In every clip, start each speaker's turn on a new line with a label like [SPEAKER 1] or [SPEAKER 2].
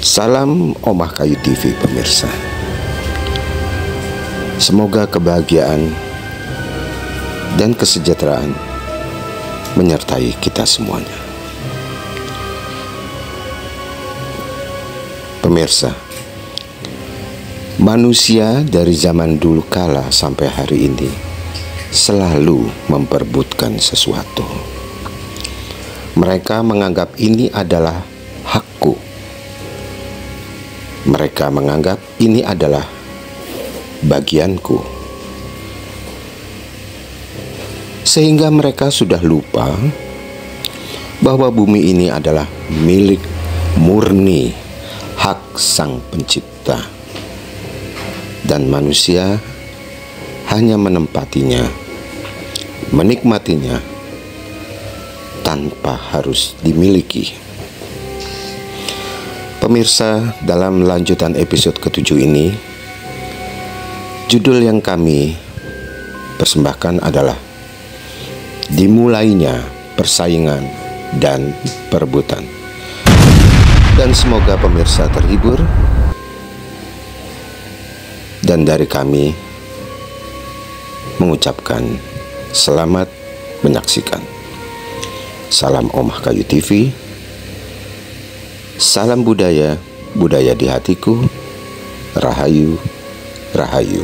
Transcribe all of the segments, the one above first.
[SPEAKER 1] Salam Omah Kayu TV pemirsa. Semoga kebahagiaan dan kesejahteraan menyertai kita semuanya. Pemirsa, manusia dari zaman dulu kala sampai hari ini selalu memperebutkan sesuatu. Mereka menganggap ini adalah hakku. Mereka menganggap ini adalah bagianku. Sehingga mereka sudah lupa bahwa bumi ini adalah milik murni, hak Sang Pencipta. Dan manusia hanya menempatinya, menikmatinya, tanpa harus dimiliki. Pemirsa, dalam lanjutan episode ke-7 ini, judul yang kami persembahkan adalah dimulainya persaingan dan perebutan. Dan semoga pemirsa terhibur. Dan dari kami mengucapkan selamat menyaksikan. Salam Omah Kayu TV. Salam budaya, budaya di hatiku. Rahayu, rahayu,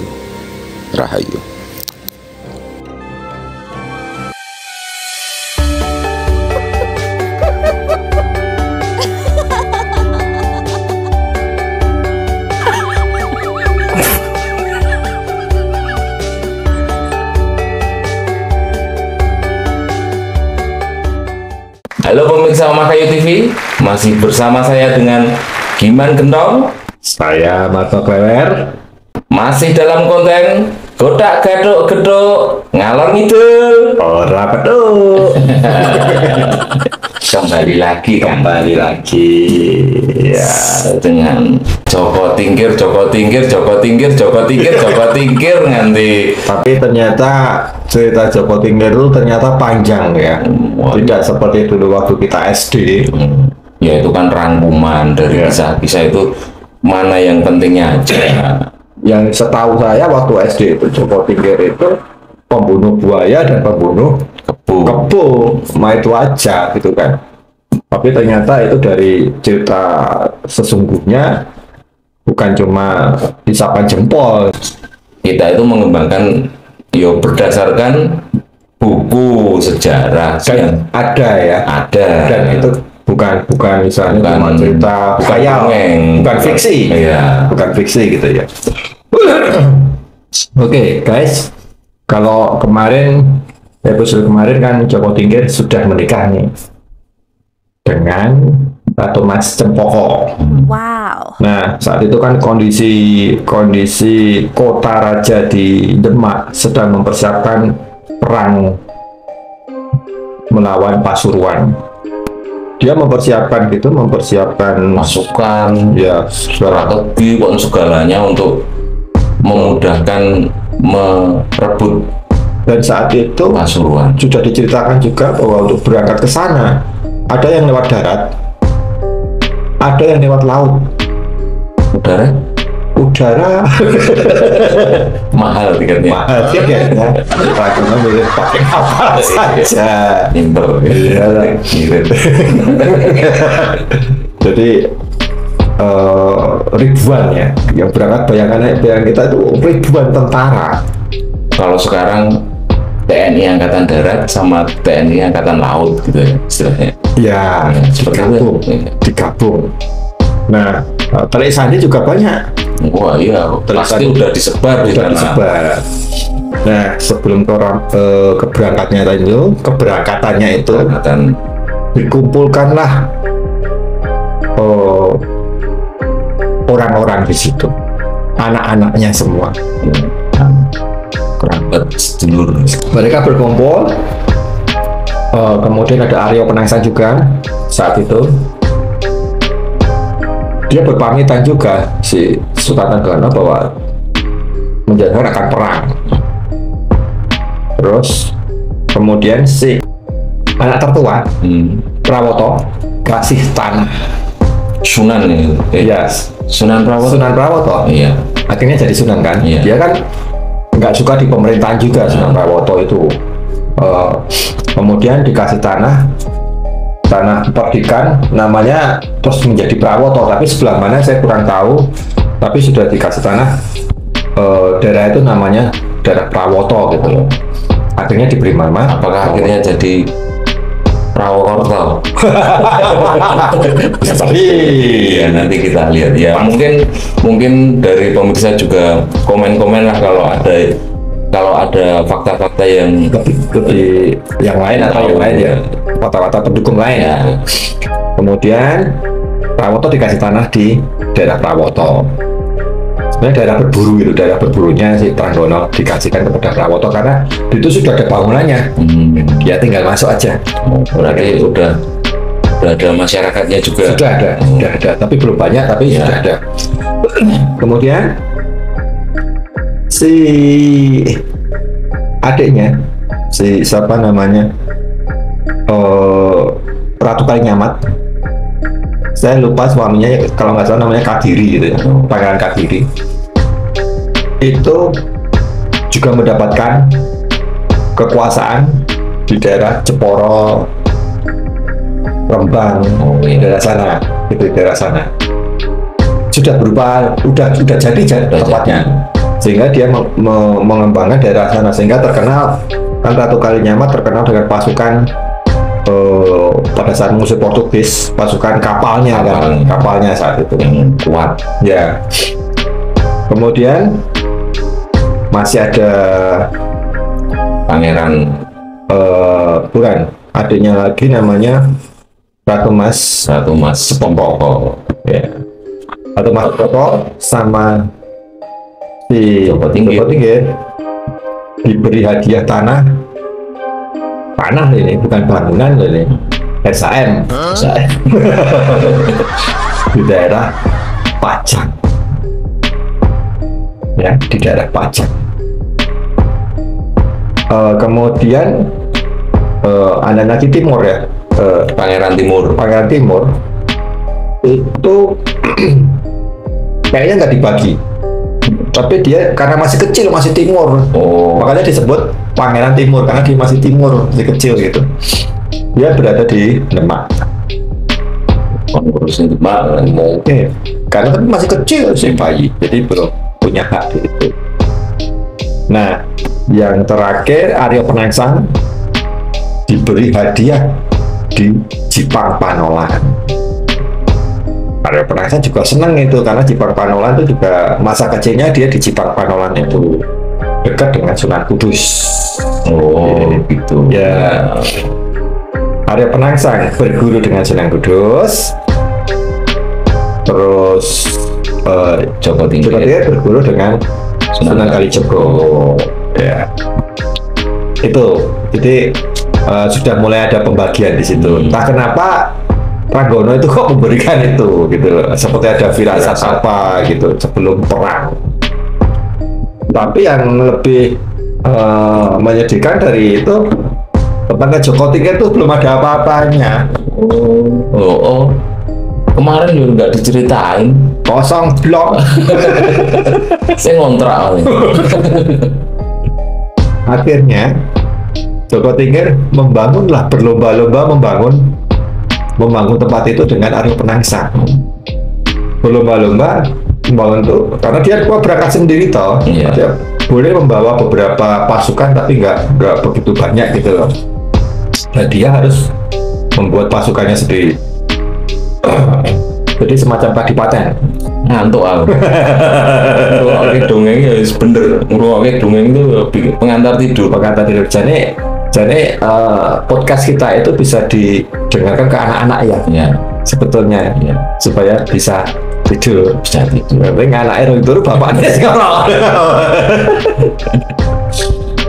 [SPEAKER 1] rahayu.
[SPEAKER 2] Halo pemirsa Omah Kayu TV, masih bersama saya dengan Giman Gentong.
[SPEAKER 3] Saya Marto Klewer.
[SPEAKER 2] Masih dalam konten Godak Gaduk Geduk Ngalor Ngidul.
[SPEAKER 3] Ora peduk.
[SPEAKER 2] Kembali lagi
[SPEAKER 3] Ya,
[SPEAKER 2] dengan Joko Tingkir nganti.
[SPEAKER 3] tapi ternyata cerita Joko Tingkir itu ternyata panjang ya. Tidak seperti dulu waktu kita SD.
[SPEAKER 2] Ya itu kan rangkuman dari kisah-kisah itu, mana yang pentingnya aja.
[SPEAKER 3] Yang setahu saya waktu SD itu Joko Tingkir itu pembunuh buaya dan pembunuh kebo. Itu aja gitu kan. Tapi ternyata itu dari cerita sesungguhnya bukan cuma isapan jempol.
[SPEAKER 2] Kita itu mengembangkan berdasarkan buku sejarah
[SPEAKER 3] Dan ada ya.
[SPEAKER 2] ada,
[SPEAKER 3] Dan itu bukan misalnya cuma cerita khayal, bukan fiksi.
[SPEAKER 2] Iya.
[SPEAKER 3] Bukan fiksi gitu ya. Oke, guys, kalau episode kemarin kan Joko Tingkir sudah menikah nih dengan Ratu Mas Cempoko.
[SPEAKER 4] Wow.
[SPEAKER 3] Nah, saat itu kan kondisi kota raja di Demak sedang mempersiapkan perang melawan Pasuruan. Dia mempersiapkan
[SPEAKER 2] Masukan
[SPEAKER 3] ya
[SPEAKER 2] strategi segalanya untuk memudahkan merebut.
[SPEAKER 3] Dan saat itu
[SPEAKER 2] Pasuruan.
[SPEAKER 3] sudah diceritakan juga bahwa untuk berangkat ke sana ada yang lewat darat, ada yang lewat laut. Udara
[SPEAKER 2] Mahal tiketnya.
[SPEAKER 3] mahal tiketnya. Karena boleh pakai kapal saja.
[SPEAKER 2] Nimber.
[SPEAKER 3] Iya. Jadi ribuan ya yang berangkat. Bayangan kita itu ribuan tentara.
[SPEAKER 2] Kalau sekarang TNI Angkatan Darat sama TNI Angkatan Laut gitu ya istilahnya.
[SPEAKER 3] Ya,
[SPEAKER 2] seperti
[SPEAKER 3] digabung.
[SPEAKER 2] itu.
[SPEAKER 3] Digabung. Nah, telik sandi juga banyak.
[SPEAKER 2] Wah iya, pasti udah disebar di sana.
[SPEAKER 3] Disebar. Nah, sebelum keberangkatannya itu
[SPEAKER 2] Dan
[SPEAKER 3] dikumpulkanlah orang-orang di situ, anak-anaknya semua.
[SPEAKER 2] kerabat sedulur.
[SPEAKER 3] Mereka berkumpul. Kemudian ada Aryo Penangsang juga saat itu. Dia berpamitan juga si Sultan Tenggara bahwa menjadikan akan perang. Terus kemudian si anak tertua Prawoto kasih tanah
[SPEAKER 2] Sunan nih.
[SPEAKER 3] Iya.
[SPEAKER 2] Sunan Prawoto.
[SPEAKER 3] Sunan Prawoto.
[SPEAKER 2] Iya.
[SPEAKER 3] Akhirnya jadi Sunan kan?
[SPEAKER 2] Iya.
[SPEAKER 3] Dia kan nggak suka di pemerintahan juga Sunan Prawoto itu. Kemudian dikasih tanah perdikan namanya terus menjadi Prawoto, tapi sebelah mana saya kurang tahu, tapi sudah dikasih tanah daerah itu namanya daerah Prawoto gitu loh. Akhirnya diberi nama.
[SPEAKER 2] Apakah akhirnya jadi Prawoto? Iya, nanti kita lihat ya. Mungkin dari pemirsa juga komen-komen lah kalau ada fakta-fakta yang
[SPEAKER 3] lebih yang lain atau yang lain ya, kata-kata pendukung lain ya. Kemudian Prawoto dikasih tanah di daerah Prawoto. Sebenarnya daerah berburunya si Tranggono dikasihkan kepada Prawoto karena itu sudah ada bangunannya. Dia tinggal masuk aja.
[SPEAKER 2] Berarti udah ada masyarakatnya juga.
[SPEAKER 3] Sudah ada, tapi belum banyak, tapi sudah ada. Kemudian si adiknya, si siapa namanya, Ratu Kalinyamat, saya lupa suaminya, kalau nggak salah namanya Kadiri gitu ya, Pangeran Kadiri, itu juga mendapatkan kekuasaan di daerah Jeporo, Rembang, daerah sana, itu daerah sana. Sudah berupa, udah jadi tempatnya, sehingga dia mengembangkan daerah sana, sehingga terkenal kan Ratu Kalinyamat terkenal dengan pasukan pada saat musuh Portugis, pasukan kapalnya saat itu
[SPEAKER 2] yang kuat
[SPEAKER 3] ya. Kemudian masih ada
[SPEAKER 2] pangeran
[SPEAKER 3] bukan, adiknya lagi namanya Ratu Mas Sepongko ya. Ratu Mas Sepongko sama si Joko Tingkir diberi hadiah tanah ini, bukan bangunan ini, SAM di daerah Pajang ya, di daerah Pajang. Kemudian ada lagi Timur ya,
[SPEAKER 2] Pangeran
[SPEAKER 3] Timur itu kayaknya nggak dibagi, tapi dia karena masih kecil, masih timur, makanya disebut Pangeran Timur karena dia masih timur, masih kecil gitu. Dia berada di Demak.
[SPEAKER 2] Ngurusin Demak
[SPEAKER 3] Oke, karena kan masih kecil si bayi, jadi belum punya hak di situ. Nah, yang terakhir Arya Penangsang diberi hadiah di Jipang Panolan. Arya Penangsang juga senang itu karena Jipang Panolan itu juga masa kecilnya dia di Jipang Panolan itu dekat dengan Sunan Kudus.
[SPEAKER 2] Gitu
[SPEAKER 3] ya. Arya Penangsang berguru dengan Sunan Kudus, terus
[SPEAKER 2] Joko Tingkir
[SPEAKER 3] berguru dengan Sunan Kalijogo ya. Itu jadi sudah mulai ada pembagian di situ. Entah kenapa Tranggono itu kok memberikan itu gitu loh, seperti ada firasat apa gitu sebelum perang. Tapi yang lebih menyedihkan dari itu, tentang Joko Tingkir itu belum ada apa-apanya.
[SPEAKER 2] Kemarin juga nggak diceritain,
[SPEAKER 3] kosong blok.
[SPEAKER 2] Saya ngontrak.
[SPEAKER 3] Akhirnya Joko Tingkir berlomba-lomba membangun tempat itu dengan Arya Penangsang. Berlomba-lomba membangun itu karena dia berangkat sendiri toh. Dia boleh membawa beberapa pasukan tapi nggak begitu banyak gitu loh. Dan dia harus membuat pasukannya sendiri. Jadi semacam kadipaten.
[SPEAKER 2] Ngantuk aku. Ngrungokne dongeng ya bener. Ngrungokne dongeng itu pengantar tidur. Jadi podcast kita itu bisa didengarkan ke anak-anak ya. Sebetulnya supaya bisa tidur. Tapi anaknya tidur, bapaknya sekarang.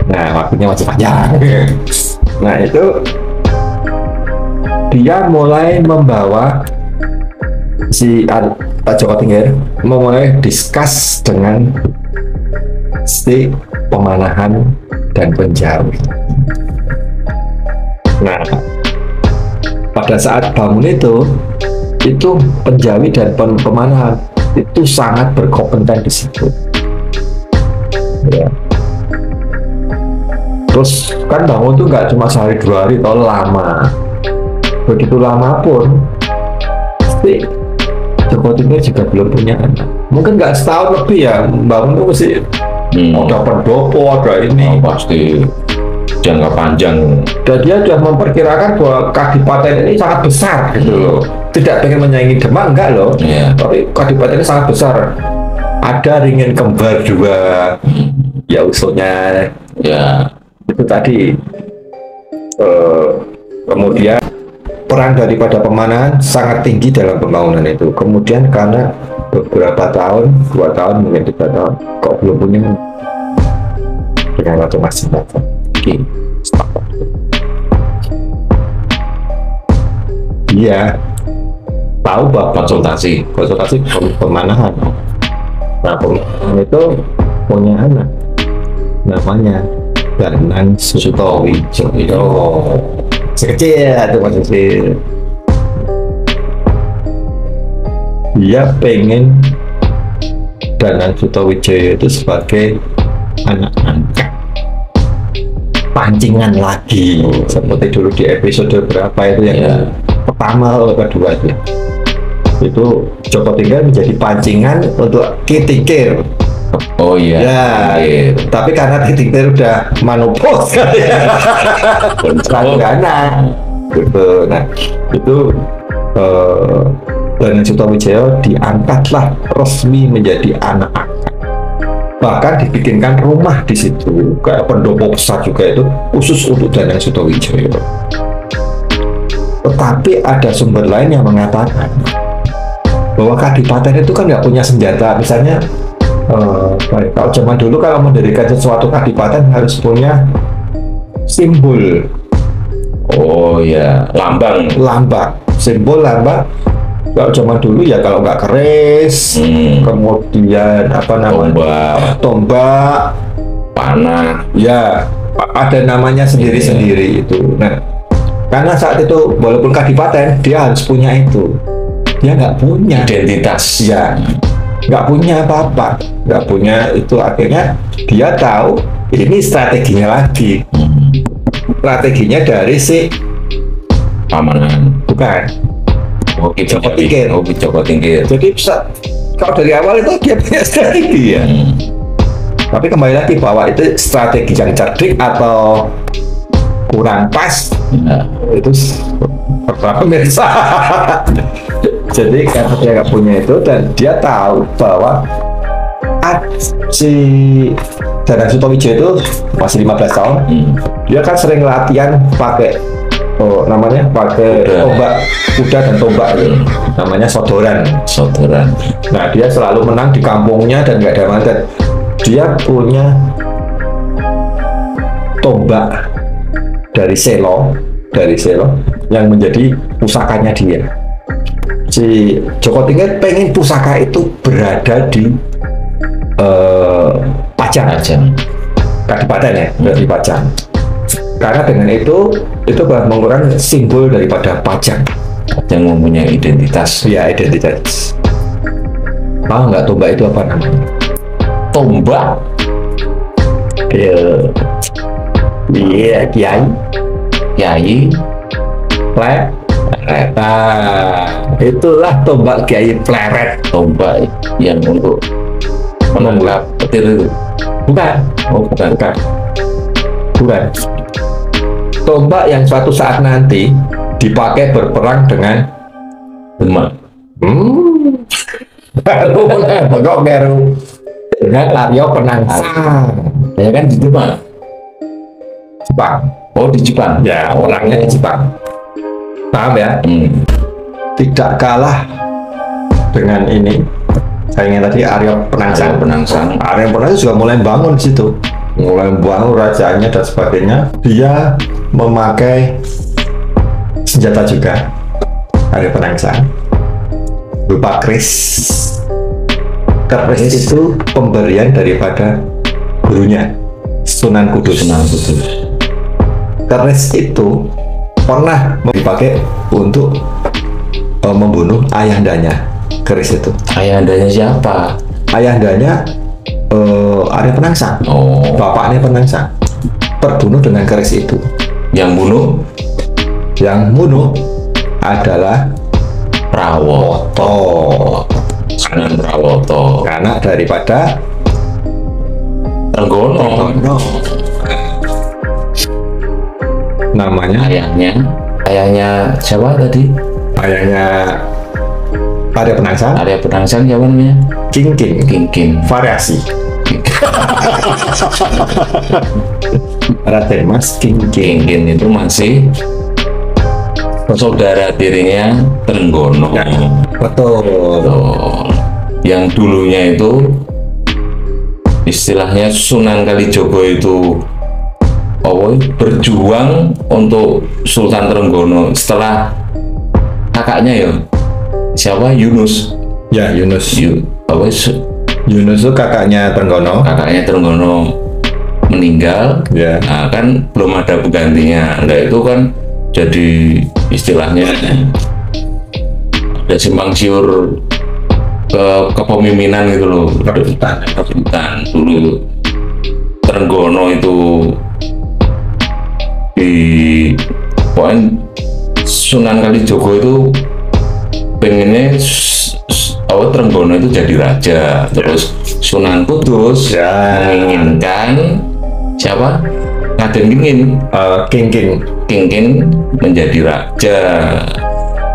[SPEAKER 2] Nah, waktunya masih panjang. Nah, itu dia mulai membawa si Joko Tingkir mulai diskus dengan si pemanahan dan penjauh. Nah, pada saat bangun itu
[SPEAKER 3] itu penjawi dan pemanahan itu sangat berkompeten di situ. Ya. Terus kan bangun tuh nggak cuma sehari 2 hari, atau lama. Begitu lama pun, pasti Joko Tingkir juga belum punya anak. Mungkin nggak setahun lebih ya, bangun tuh mesti ada pendopo, ada ini.
[SPEAKER 2] Pasti jangka panjang.
[SPEAKER 3] Dan dia sudah memperkirakan bahwa kadipaten ini sangat besar gitu loh. Tidak pengen menyaingi Demak, enggak loh. Tapi kadipaten ini sangat besar. Ada ringin kembar 2, ya usulnya. Ya itu tadi. Kemudian peran daripada pemanahan sangat tinggi dalam pembangunan itu. Kemudian karena beberapa tahun, 2 tahun mungkin 3 tahun, kok belum punya dengan waktu masih datang. Stop. Iya, tahu bahwa konsultasi pemanahan. Nah, pemanahan itu punya anak, namanya Danang Sutowijoyo. Sekecil itu masih. Dia pengen Danang Sutowijoyo itu sebagai anak angkat, pancingan lagi, seperti dulu di episode berapa itu yang pertama atau kedua itu Joko Tingkir menjadi pancingan untuk Ki Tingkir.
[SPEAKER 2] Oh iya.
[SPEAKER 3] Ya, tapi karena Ki Tingkir udah manopos anak gitu. Nah itu Danang Sutowijoyo diangkatlah resmi menjadi anak angkat. Bahkan dibikinkan rumah di situ, kayak pendopo besar juga itu khusus untuk Danang Sutowijoyo. Tetapi ada sumber lain yang mengatakan bahwa kadipaten itu kan nggak punya senjata. Misalnya kalau zaman dulu kalau mendirikan sesuatu kadipaten harus punya simbol.
[SPEAKER 2] Oh ya, lambang,
[SPEAKER 3] simbol lambang. Kalau zaman dulu ya kalau nggak keris, kemudian apa namanya, tombak,
[SPEAKER 2] panah,
[SPEAKER 3] ya ada namanya sendiri-sendiri itu. Nah, karena saat itu walaupun kadipaten dia harus punya itu, dia nggak punya
[SPEAKER 2] identitas,
[SPEAKER 3] ya nggak punya apa-apa, nggak punya itu. Akhirnya dia tahu ini strateginya lagi, strateginya dari si
[SPEAKER 2] pamanahan,
[SPEAKER 3] bukan.
[SPEAKER 2] Joko Tingkir.
[SPEAKER 3] Jadi bisa, kalau dari awal itu dia punya strategi ya. Tapi kembali lagi bahwa itu strategi yang cerdik atau kurang pas, itu pertama pemirsa. Jadi karena dia nggak punya itu dan dia tahu bahwa si Danang Sutowijoyo itu masih 15 tahun, dia kan sering latihan pakai pakai tombak kuda dan tombak itu, namanya sodoran. Nah dia selalu menang di kampungnya dan nggak ada mantan. Dia punya tombak dari Selo yang menjadi pusakanya dia. Si Joko Tingkir pengen pusaka itu berada di Pajang, Kadipaten ya, dari Pajang. Karena dengan itu mengurangi simbol daripada Pajang
[SPEAKER 2] yang mempunyai identitas.
[SPEAKER 3] Ya, identitas. Tahu nggak tombak itu apa namanya?
[SPEAKER 2] Tombak?
[SPEAKER 3] Iya, Kiai. Pleret. Itulah tombak Kiai Pleret.
[SPEAKER 2] Tombak yang untuk menangkap petir itu.
[SPEAKER 3] Bukan. Tombak yang suatu saat nanti dipakai berperang dengan
[SPEAKER 2] Demak.
[SPEAKER 3] Baru dengan Aryo Penangsang.
[SPEAKER 2] Ya kan di Demak.
[SPEAKER 3] Jepang.
[SPEAKER 2] Oh di Jepang.
[SPEAKER 3] Ya orangnya di Jepang. Paham ya? Tidak kalah dengan ini. Saya ingin tadi Aryo Penangsang. Aryo Penangsang juga mulai bangun di situ. Mulai membangun rajanya dan sebagainya. Dia memakai senjata juga, Aryo Penangsang, berupa keris. Keris itu pemberian daripada gurunya Sunan Kudus. Keris itu pernah dipakai untuk membunuh ayahandanya keris itu.
[SPEAKER 2] Ayahandanya siapa?
[SPEAKER 3] Ayahandanya Arya Penangsang.
[SPEAKER 2] Oh.
[SPEAKER 3] Bapaknya Penangsang terbunuh dengan keris itu. Yang bunuh adalah
[SPEAKER 2] Prawoto. Sunan Prawoto.
[SPEAKER 3] Anak daripada
[SPEAKER 2] Trenggono.
[SPEAKER 3] Namanya
[SPEAKER 2] ayahnya siapa tadi?
[SPEAKER 3] ayahnya Arya Penangsang.
[SPEAKER 2] Arya Penangsang siapa namanya?
[SPEAKER 3] Kingkin. Variasi. Raden Mas Kingkin
[SPEAKER 2] Itu masih saudara tirinya Trenggono.
[SPEAKER 3] betul.
[SPEAKER 2] Yang dulunya itu istilahnya Sunan Kalijogo itu berjuang untuk Sultan Trenggono setelah kakaknya ya siapa, Yunus
[SPEAKER 3] itu kakaknya Trenggono
[SPEAKER 2] meninggal
[SPEAKER 3] ya.
[SPEAKER 2] Nah kan belum ada penggantinya. Nah itu kan jadi istilahnya ada simpang siur kepemimpinan gitu loh, rebutan dulu. Trenggono itu di poin Sunan Kalijogo itu pengennya Trenggono itu jadi raja, terus Sunan Kudus menginginkan siapa? Raden Kingkin menjadi raja.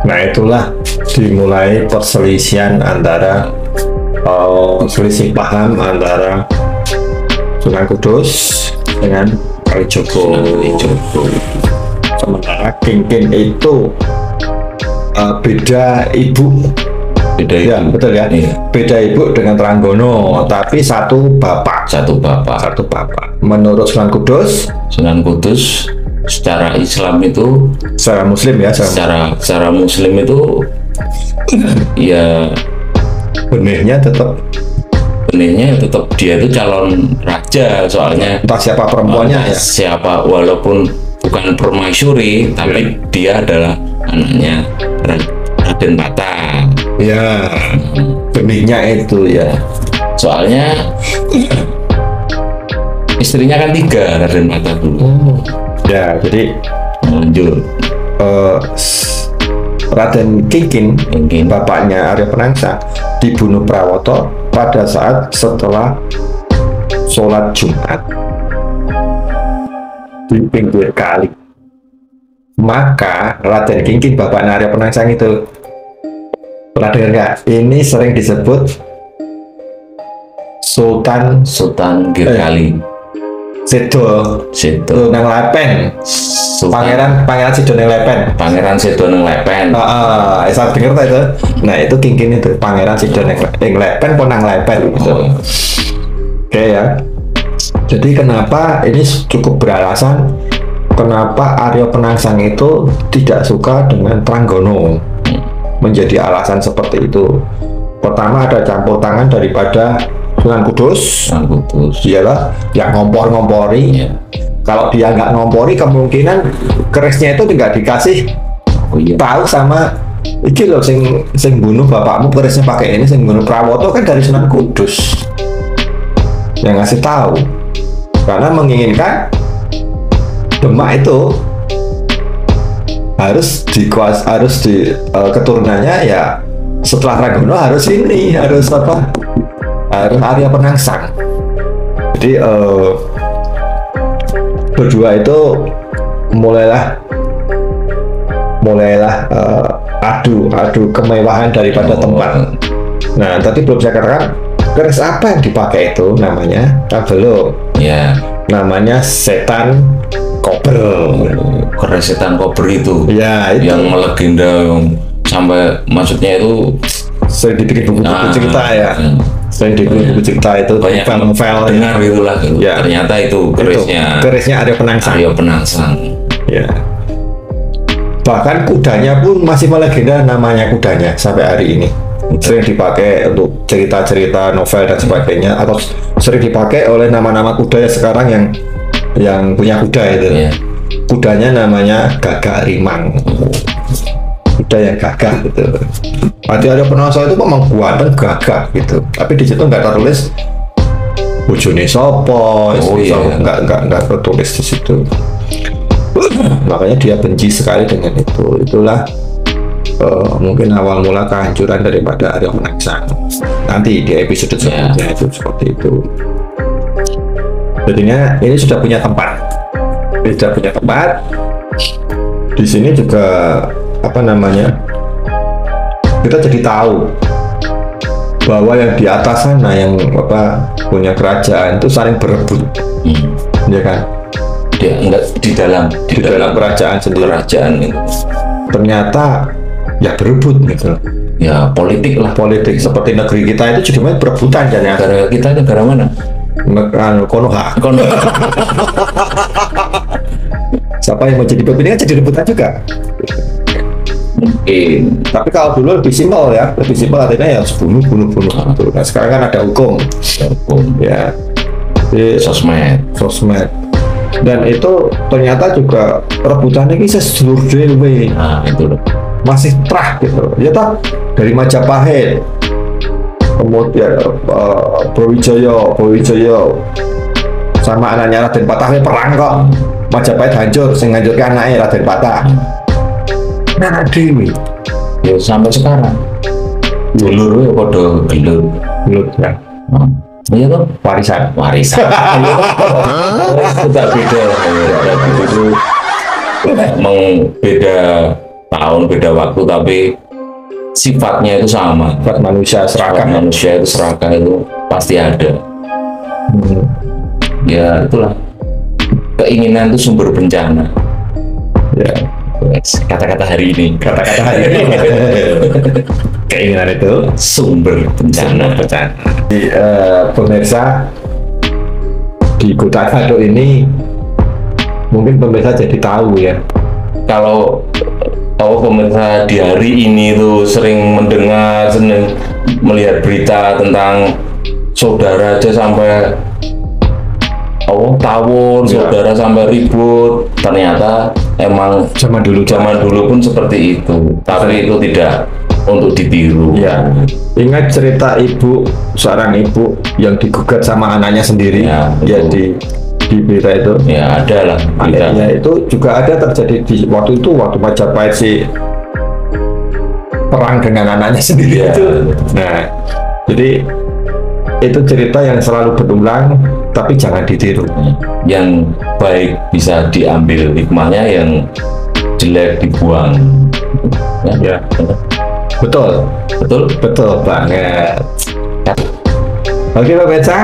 [SPEAKER 3] Nah itulah dimulai perselisihan antara selisih paham antara Sunan Kudus dengan Kalijogo. Sementara Kingkin itu beda ibu. Ya, betul ya.
[SPEAKER 2] Iya.
[SPEAKER 3] Beda ibu dengan Trenggono, tapi satu bapak. Menurut Sunan Kudus secara Islam itu,
[SPEAKER 2] secara Muslim ya, secara Muslim itu ya benihnya tetap dia itu calon raja, soalnya
[SPEAKER 3] entah siapa perempuannya ya.
[SPEAKER 2] Siapa, walaupun bukan permaisuri tapi dia adalah anaknya Raden Patah.
[SPEAKER 3] Ya, benihnya itu ya.
[SPEAKER 2] Soalnya istrinya kan 3 Raden Patah dulu.
[SPEAKER 3] Ya, jadi
[SPEAKER 2] lanjut.
[SPEAKER 3] Raden Kingkin, bapaknya Arya Penangsang, dibunuh Prawoto pada saat setelah sholat Jumat di pinggir kali. Maka Raden Kingkin, bapaknya Arya Penangsang itu, pernah dengar nggak? Ini sering disebut Sultan Girkali. Sedo nang Lepen. Pangeran Sedo nang Lepen. Saya dengar itu. Nah itu Kingkin itu Pangeran Sedo nang Lepen, ponang Lepen. Gitu. Oke ya. Jadi kenapa ini cukup beralasan? Kenapa Arya Penangsang itu tidak suka dengan Trenggono? Menjadi alasan seperti itu. Pertama ada campur tangan daripada Sunan Kudus. Iyalah yang ngompori. Kalau dia nggak ngompori, kemungkinan kerisnya itu tidak dikasih tahu sama iki loh, sing bunuh bapakmu kerisnya pakai ini, sing bunuh Prawoto kan dari Sunan Kudus yang ngasih tahu, karena menginginkan Demak itu harus di keturunannya ya setelah Trenggono harus Arya Penangsang. Jadi berdua itu mulailah adu kemewahan daripada tempat. Nah, tadi belum saya katakan keris apa yang dipakai itu namanya belum.
[SPEAKER 2] Ya.
[SPEAKER 3] Namanya setan kober.
[SPEAKER 2] Keris setan kober itu.
[SPEAKER 3] Ya, itu.
[SPEAKER 2] Yang melegenda, yang sampai maksudnya itu
[SPEAKER 3] sering dibikin buku-buku cerita ya. Sering dibikin buku cerita itu
[SPEAKER 2] banyak
[SPEAKER 3] novel
[SPEAKER 2] dengar itulah.
[SPEAKER 3] Ya.
[SPEAKER 2] Ternyata itu kerisnya
[SPEAKER 3] Arya Penangsang. Ya. Bahkan kudanya pun masih melegenda, namanya kudanya sampai hari ini. Sering dipakai untuk cerita-cerita novel dan sebagainya, atau sering dipakai oleh nama-nama kuda ya sekarang yang punya kuda itu.
[SPEAKER 2] Yeah.
[SPEAKER 3] Kudanya namanya Gagak Rimang. kuda yang gagah gitu. Adi Aryo Penaso itu memang ganteng gagah gitu, tapi di situ nggak tertulis bojone sopo, nggak tertulis di situ. Makanya dia benci sekali dengan itu. Itulah mungkin awal mula kehancuran daripada Aryo Penangsang. Nanti di episode selanjutnya itu seperti itu. Jadinya ini sudah punya tempat. Di sini juga apa namanya? Kita jadi tahu bahwa yang di atas sana yang punya kerajaan itu saling berebut, ya kan?
[SPEAKER 2] Dia enggak di dalam
[SPEAKER 3] kerajaan sendiri.
[SPEAKER 2] Kerajaan itu
[SPEAKER 3] ternyata ya berebut gitu.
[SPEAKER 2] Ya politik
[SPEAKER 3] seperti negeri kita itu juga berebutan kan ya.
[SPEAKER 2] Negara kita negara mana?
[SPEAKER 3] Konoha. Siapa yang mau jadi pemimpin kan jadi rebutan juga.
[SPEAKER 2] Mungkin.
[SPEAKER 3] Tapi kalau dulu lebih simpel ya, artinya ya bunuh. Nah sekarang kan ada hukum ya. Jadi, sosmed. Dan itu ternyata juga rebutan ini seluruh dewe.
[SPEAKER 2] Nah itu loh.
[SPEAKER 3] Masih terah gitu. Ya tak dari Majapahit. Kemudian Brawijaya sama anaknya Raden Patah perang kok. Majapahit hancur, sing ngancurkan anaknya Raden Patah. Nah Dewi
[SPEAKER 2] ya sampai sekarang dulur ya podo gelut
[SPEAKER 3] ya.
[SPEAKER 2] Iya tuh
[SPEAKER 3] warisan.
[SPEAKER 2] Tidak beda itu emang beda tahun beda waktu tapi sifatnya itu sama.
[SPEAKER 3] Sifat manusia
[SPEAKER 2] serakah itu pasti ada. Ya itulah keinginan itu sumber bencana
[SPEAKER 3] ya.
[SPEAKER 2] Kata-kata hari ini
[SPEAKER 3] keinginan itu
[SPEAKER 2] sumber bencana.
[SPEAKER 3] Di pemirsa di Kota Kado ini mungkin pemirsa jadi tahu ya,
[SPEAKER 2] kalau pemirsa di hari ini tuh sering mendengar, sering melihat berita tentang saudara aja sampai tawur, saudara sampai ribut. Ternyata emang zaman dulu pun seperti itu, tapi itu tidak untuk ditiru.
[SPEAKER 3] Ya, ingat cerita seorang ibu yang digugat sama anaknya sendiri ya di berita itu.
[SPEAKER 2] Ya ada lah.
[SPEAKER 3] Ya itu juga ada terjadi di waktu Majapahit si perang dengan anaknya sendiri itu. Nah, jadi itu cerita yang selalu berulang, tapi jangan ditiru.
[SPEAKER 2] Yang baik bisa diambil hikmahnya, yang jelek dibuang.
[SPEAKER 3] Ya. Betul banget. Oke Pak Beca,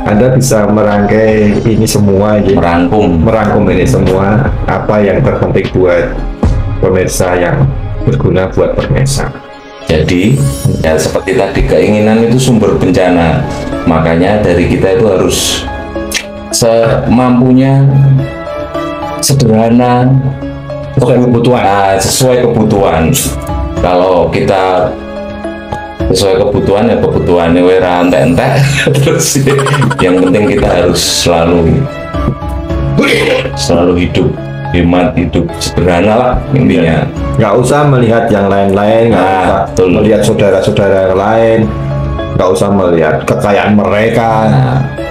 [SPEAKER 3] Anda bisa merangkai ini semua, ya? merangkum ini semua apa yang terpenting buat pemirsa, yang berguna buat pemirsa.
[SPEAKER 2] Jadi ya seperti tadi, keinginan itu sumber bencana. Makanya dari kita itu harus semampunya, sederhana, sesuai kebutuhan. Kalau kita sesuai kebutuhan ya kebutuhannya wera entek-entek terus yang penting kita harus selalu hidup hemat, hidup sederhana lah intinya.
[SPEAKER 3] Nggak usah melihat yang lain-lain, nggak usah melihat saudara-saudara yang lain, nggak usah melihat kekayaan mereka.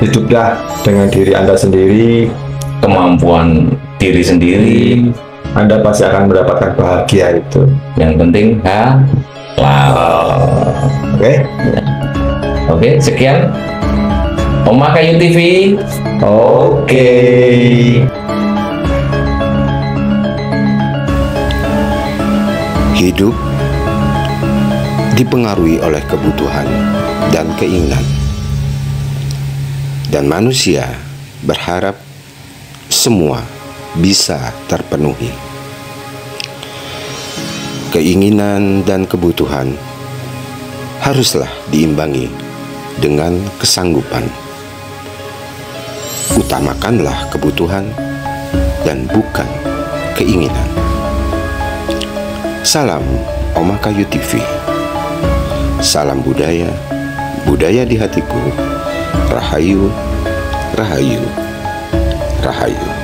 [SPEAKER 3] Hiduplah dengan diri Anda sendiri,
[SPEAKER 2] kemampuan diri sendiri,
[SPEAKER 3] Anda pasti akan mendapatkan bahagia itu.
[SPEAKER 2] Yang penting Oke, sekian Oma Kayu TV.
[SPEAKER 3] Oke.
[SPEAKER 1] Hidup dipengaruhi oleh kebutuhan dan keinginan, dan manusia berharap semua bisa terpenuhi. Keinginan dan kebutuhan haruslah diimbangi dengan kesanggupan. Utamakanlah kebutuhan dan bukan keinginan. Salam Oma Kayu TV. Salam budaya, budaya di hatiku. Rahayu, rahayu, rahayu.